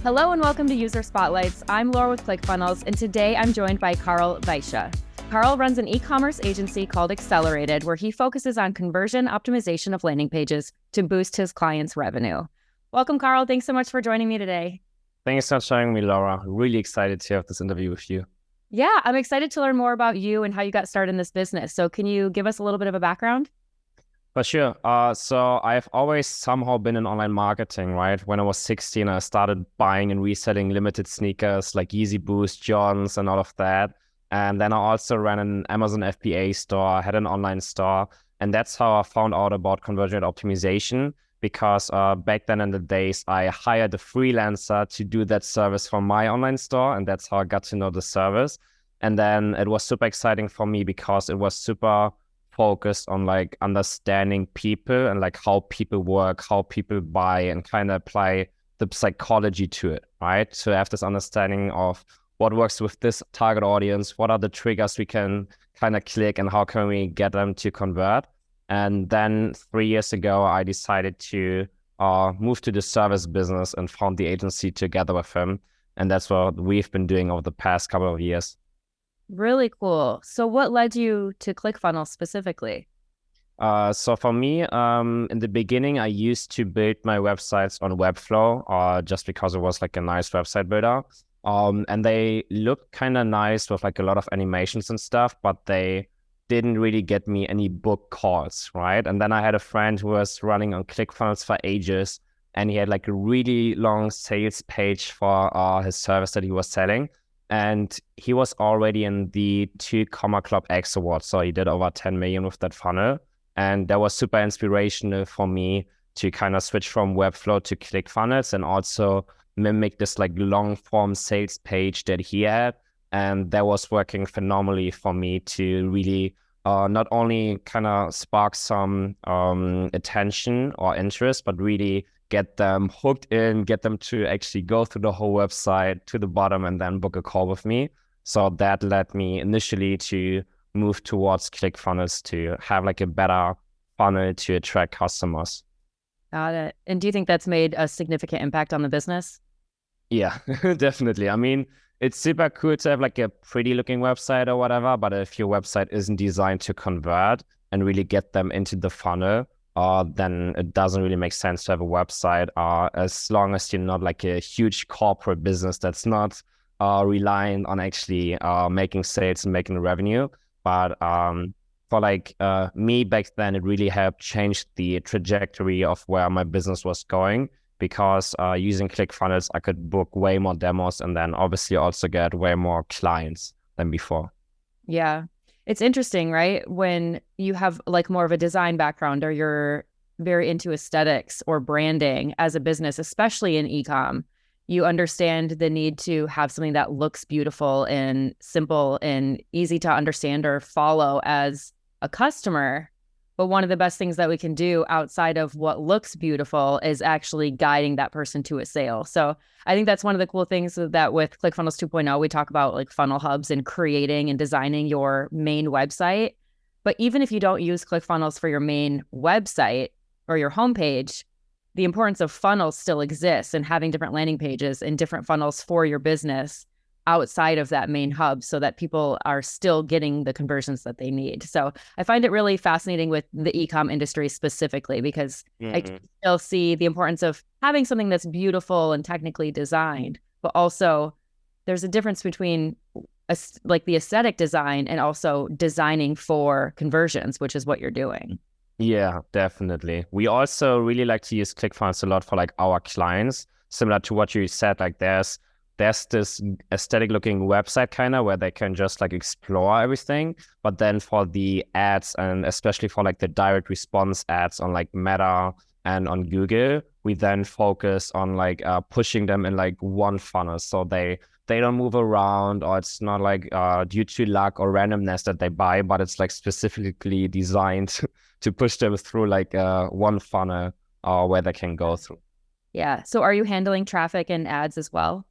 Hello and welcome to User Spotlights. I'm Laura with ClickFunnels, and today I'm joined by Carl Weische. Carl runs an e-commerce agency called Accelerated, where he focuses on conversion optimization of landing pages to boost his clients' revenue. Welcome, Carl. Thanks so much for joining me today. Thanks for showing me, Laura. Really excited to have this interview with you. Yeah, I'm excited to learn more about you and how you got started in this business. So can you give us a little bit of a background? For sure. So I've always somehow been in online marketing, right? When I was 16, I started buying and reselling limited sneakers like Yeezy Boost, Johns, and all of that. And then I also ran an Amazon FBA store, had an online store. And that's how I found out about conversion rate optimization, because back then in the days, I hired a freelancer to do that service for my online store. And that's how I got to know the service. And then it was super exciting for me because it was super focused on like understanding people and like how people work, how people buy, and kind of apply the psychology to it, right? To have this understanding of what works with this target audience, what are the triggers we can kind of click, and how can we get them to convert. And then 3 years ago, I decided to move to the service business and found the agency together with him. And that's what we've been doing over the past couple of years. Really cool. So what led you to ClickFunnels specifically? So for me, in the beginning, I used to build my websites on Webflow, just because it was like a nice website builder. And they looked kind of nice with like a lot of animations and stuff, but they didn't really get me any book calls, right? And then I had a friend who was running on ClickFunnels for ages, and he had like a really long sales page for his service that he was selling. And he was already in the 2 Comma Club X Awards. So he did over 10 million with that funnel. And that was super inspirational for me to kind of switch from Webflow to ClickFunnels and also mimic this like long form sales page that he had. And that was working phenomenally for me to really not only kind of spark some attention or interest, but really get them hooked in, get them to actually go through the whole website to the bottom and then book a call with me. So that led me initially to move towards ClickFunnels to have like a better funnel to attract customers. Got it. And do you think that's made a significant impact on the business? Yeah, definitely. I mean, it's super cool to have like a pretty looking website or whatever, but if your website isn't designed to convert and really get them into the funnel, then it doesn't really make sense to have a website as long as you're not like a huge corporate business that's not relying on actually making sales and making revenue. But for like me back then, it really helped change the trajectory of where my business was going, because using ClickFunnels, I could book way more demos and then obviously also get way more clients than before. Yeah. It's interesting, right? When you have like more of a design background or you're very into aesthetics or branding as a business, especially in e-com, you understand the need to have something that looks beautiful and simple and easy to understand or follow as a customer. But one of the best things that we can do outside of what looks beautiful is actually guiding that person to a sale. So I think that's one of the cool things that with ClickFunnels 2.0, we talk about like funnel hubs and creating and designing your main website. But even if you don't use ClickFunnels for your main website or your homepage, the importance of funnels still exists, and having different landing pages and different funnels for your business outside of that main hub so that people are still getting the conversions that they need. So I find it really fascinating with the e-com industry specifically, because I still see the importance of having something that's beautiful and technically designed, but also there's a difference between like the aesthetic design and also designing for conversions, which is what you're doing. Yeah, definitely. We also really like to use ClickFunnels a lot for like our clients, similar to what you said. Like there's this aesthetic looking website kind of where they can just like explore everything. But then for the ads, and especially for like the direct response ads on like Meta and on Google, we then focus on like pushing them in like one funnel. So they don't move around, or it's not like due to luck or randomness that they buy, but it's like specifically designed to push them through like one funnel where they can go through. Yeah. So are you handling traffic and ads as well?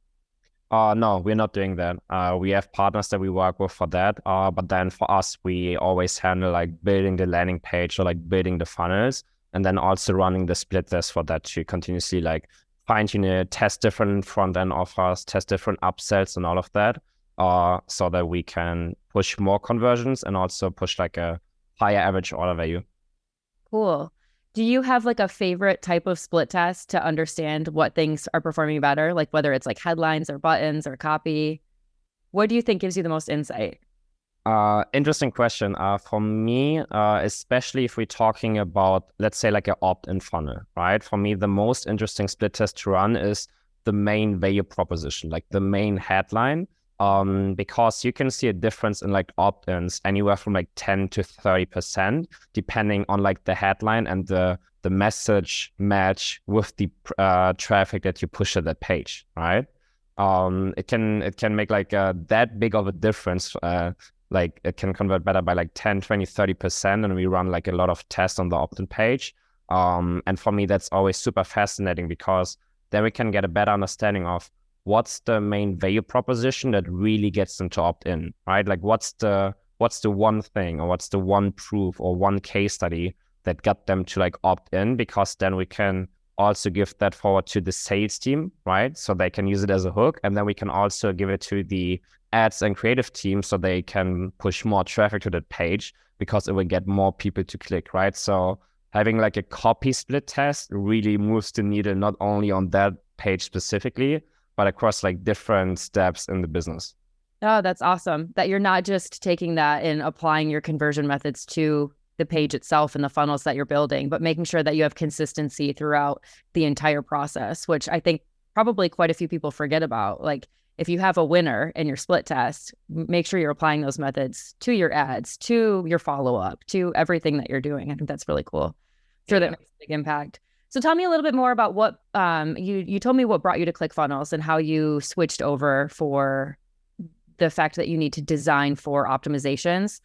No, we're not doing that. We have partners that we work with for that. But then for us, we always handle like building the landing page or like building the funnels, and then also running the split test for that to continuously like fine tune it, test different front end offers, test different upsells and all of that, so that we can push more conversions and also push like a higher average order value. Cool. Do you have like a favorite type of split test to understand what things are performing better? Like whether it's like headlines or buttons or copy? What do you think gives you the most insight? Interesting question. For me, especially if we're talking about, let's say, like an opt-in funnel, right? For me, the most interesting split test to run is the main value proposition, like the main headline, because you can see a difference in like opt-ins anywhere from like 10 to 30%, depending on like the headline and the message match with the traffic that you push to that page, right? It can make like that big of a difference. Like it can convert better by like 10, 20, 30%. And we run like a lot of tests on the opt-in page. And for me, that's always super fascinating because then we can get a better understanding of what's the main value proposition that really gets them to opt in, right? Like what's the one thing or what's the one proof or one case study that got them to like opt in, because then we can also give that forward to the sales team, right? So they can use it as a hook. And then we can also give it to the ads and creative team so they can push more traffic to that page because it will get more people to click, right? So having like a copy split test really moves the needle, not only on that page specifically, but across like different steps in the business. Oh, that's awesome. That you're not just taking that and applying your conversion methods to the page itself and the funnels that you're building, but making sure that you have consistency throughout the entire process, which I think probably quite a few people forget about. Like if you have a winner in your split test, make sure you're applying those methods to your ads, to your follow-up, to everything that you're doing. I think that's really cool. Sure, that makes a big impact. So tell me a little bit more about what you told me what brought you to ClickFunnels and how you switched over for the fact that you need to design for optimizations.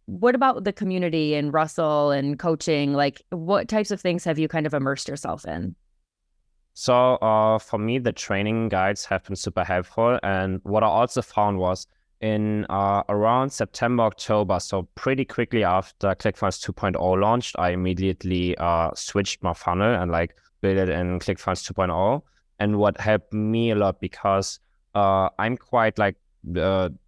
What about the community and Russell and coaching? Like what types of things have you kind of immersed yourself in? So for me, the training guides have been super helpful. And what I also found was in around September, October, so pretty quickly after ClickFunnels 2.0 launched, I immediately switched my funnel and like built it in ClickFunnels 2.0. And what helped me a lot, because I'm quite like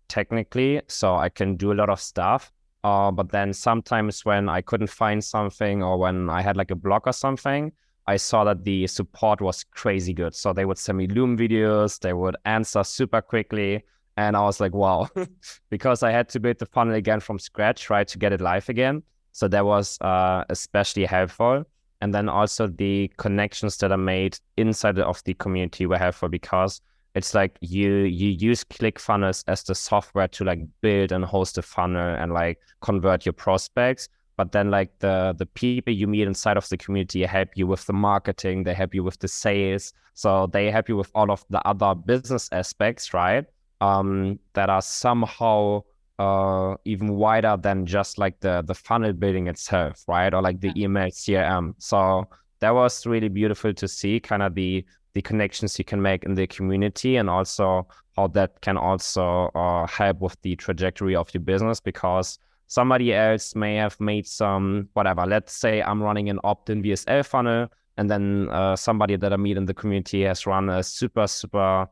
technically, so I can do a lot of stuff. But then sometimes when I couldn't find something or when I had like a block or something, I saw that the support was crazy good. So they would send me Loom videos, they would answer super quickly. And I was like, wow, because I had to build the funnel again from scratch, right, to get it live again. So that was especially helpful. And then also the connections that are made inside of the community were helpful, because it's like you use ClickFunnels as the software to like build and host a funnel and like convert your prospects. But then like the people you meet inside of the community help you with the marketing, they help you with the sales. So they help you with all of the other business aspects, right? That are somehow even wider than just like the funnel building itself, right? Or like the email CRM. So that was really beautiful to see kind of the connections you can make in the community, and also how that can also help with the trajectory of your business, because somebody else may have made some, whatever, let's say I'm running an opt-in VSL funnel, and then somebody that I meet in the community has run a super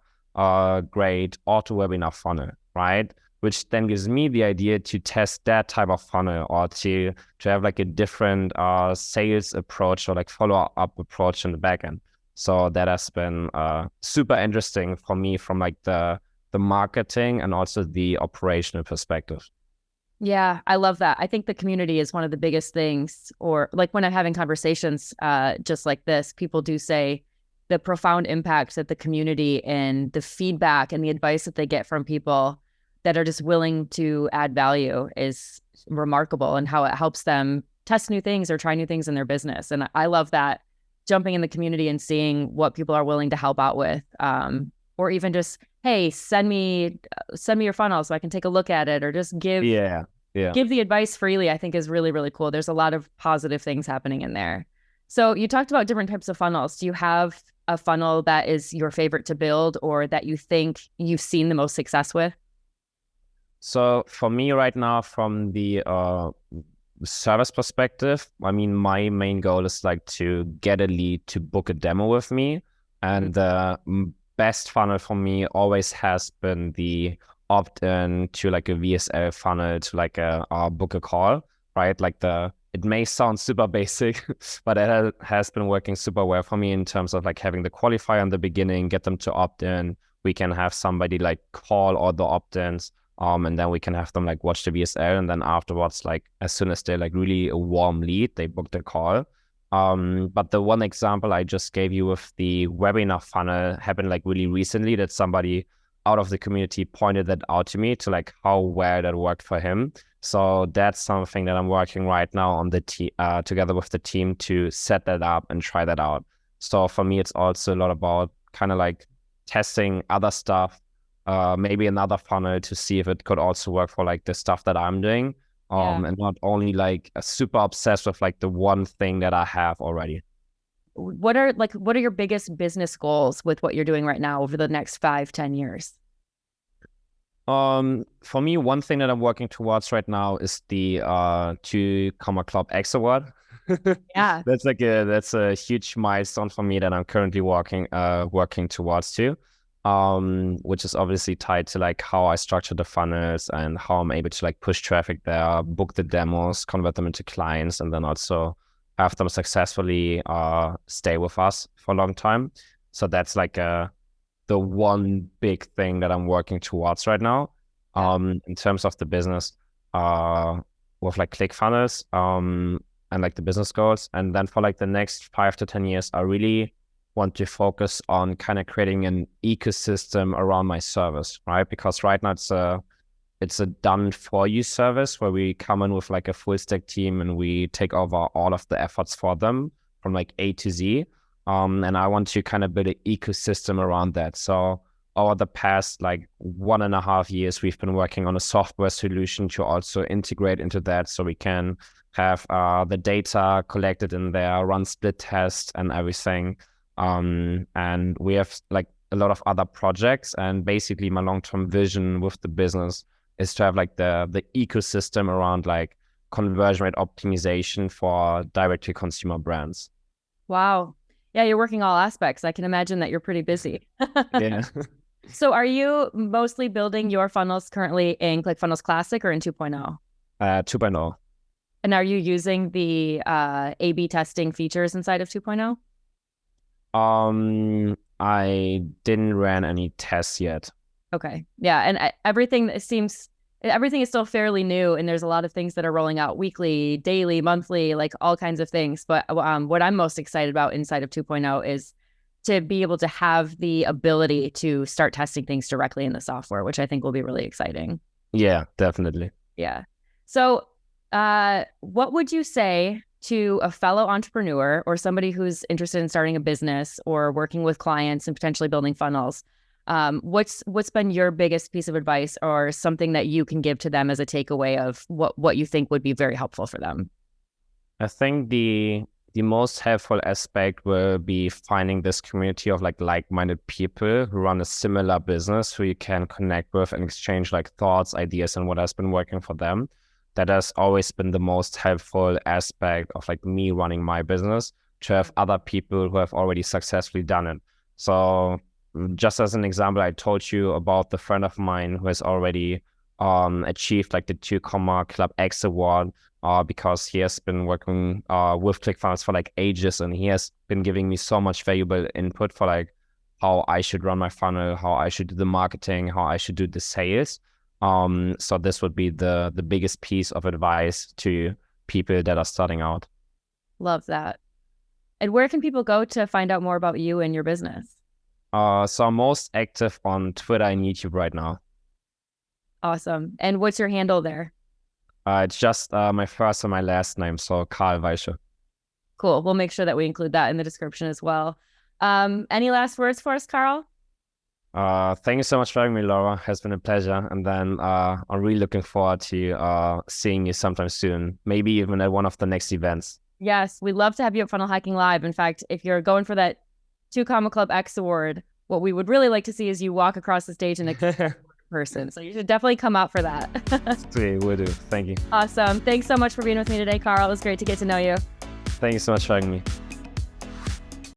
great auto webinar funnel, right? Which then gives me the idea to test that type of funnel, or to have like a different sales approach or like follow-up approach in the backend. So that has been super interesting for me from like the marketing and also the operational perspective. Yeah, I love that. I think the community is one of the biggest things, or like when I'm having conversations just like this, people do say the profound impact that the community and the feedback and the advice that they get from people that are just willing to add value is remarkable, and how it helps them test new things or try new things in their business. And I love that, jumping in the community and seeing what people are willing to help out with, or even just, hey, send me your funnel so I can take a look at it, or just give the advice freely, I think is really, really cool. There's a lot of positive things happening in there. So you talked about different types of funnels. Do you have a funnel that is your favorite to build, or that you think you've seen the most success with? So for me right now, from the service perspective, I mean, my main goal is like to get a lead to book a demo with me. And the best funnel for me always has been the opt-in to like a VSL funnel to like a book a call, right? Like it may sound super basic, but it has been working super well for me in terms of like having the qualifier in the beginning, get them to opt in. We can have somebody like call all the opt-ins. And then we can have them like watch the VSL, and then afterwards, like as soon as they're like really a warm lead, they book the call. But the one example I just gave you with the webinar funnel happened like really recently, that somebody out of the community pointed that out to me to like how well that worked for him. So that's something that I'm working right now on the together with the team to set that up and try that out. So for me, it's also a lot about kind of like testing other stuff, maybe another funnel to see if it could also work for like the stuff that I'm doing. And not only like super obsessed with like the one thing that I have already. What are your biggest business goals with what you're doing right now over the next 5-10 years? For me, one thing that I'm working towards right now is the 2 Club X award. Yeah. That's a huge milestone for me that I'm currently working towards too. Which is obviously tied to like how I structure the funnels and how I'm able to like push traffic there, book the demos, convert them into clients, and then also have them successfully stay with us for a long time. So that's like the one big thing that I'm working towards right now. In terms of the business, with like ClickFunnels, and like the business goals. And then for like the next 5 to 10 years, I really want to focus on kind of creating an ecosystem around my service, right? Because right now it's a done for you service where we come in with like a full stack team and we take over all of the efforts for them from like A to Z. And I want to kind of build an ecosystem around that. So over the past like 1.5 years, we've been working on a software solution to also integrate into that, so we can have the data collected in there, run split tests and everything. And we have like a lot of other projects, and basically my long-term vision with the business is to have like the ecosystem around like conversion rate optimization for direct to consumer brands. Wow. Yeah, you're working all aspects. I can imagine that you're pretty busy. Yeah. So are you mostly building your funnels currently in ClickFunnels Classic or in 2.0? 2.0. And are you using the A/B testing features inside of 2.0? I didn't run any tests yet. Okay. Yeah. And everything is still fairly new, and there's a lot of things that are rolling out weekly, daily, monthly, like all kinds of things. But what I'm most excited about inside of 2.0 is to be able to have the ability to start testing things directly in the software, which I think will be really exciting. Yeah, definitely. Yeah. So what would you say to a fellow entrepreneur or somebody who's interested in starting a business or working with clients and potentially building funnels? What's been your biggest piece of advice or something that you can give to them as a takeaway of what you think would be very helpful for them? I think the most helpful aspect will be finding this community of like-minded people who run a similar business who you can connect with and exchange like thoughts, ideas, and what has been working for them. That has always been the most helpful aspect of like me running my business, to have other people who have already successfully done it. So just as an example, I told you about the friend of mine who has already achieved like the 2 Club X award, because he has been working with ClickFunnels for like ages, and he has been giving me so much valuable input for like how I should run my funnel, how I should do the marketing, how I should do the sales. So this would be the biggest piece of advice to people that are starting out. Love that. And where can people go to find out more about you and your business? So I'm most active on Twitter and YouTube right now. Awesome. And what's your handle there? It's just my first and my last name, so Karl Weische. Cool. We'll make sure that we include that in the description as well. Any last words for us, Karl? Thank you so much for having me, Laura. It has been a pleasure. And then I'm really looking forward to seeing you sometime soon, maybe even at one of the next events. Yes, we'd love to have you at Funnel Hacking Live. In fact, if you're going for that 2 Club X award, what we would really like to see is you walk across the stage and person. So you should definitely come out for that. Sweet, will do. Thank you. Awesome. Thanks so much for being with me today, Carl. It was great to get to know you. Thank you so much for having me.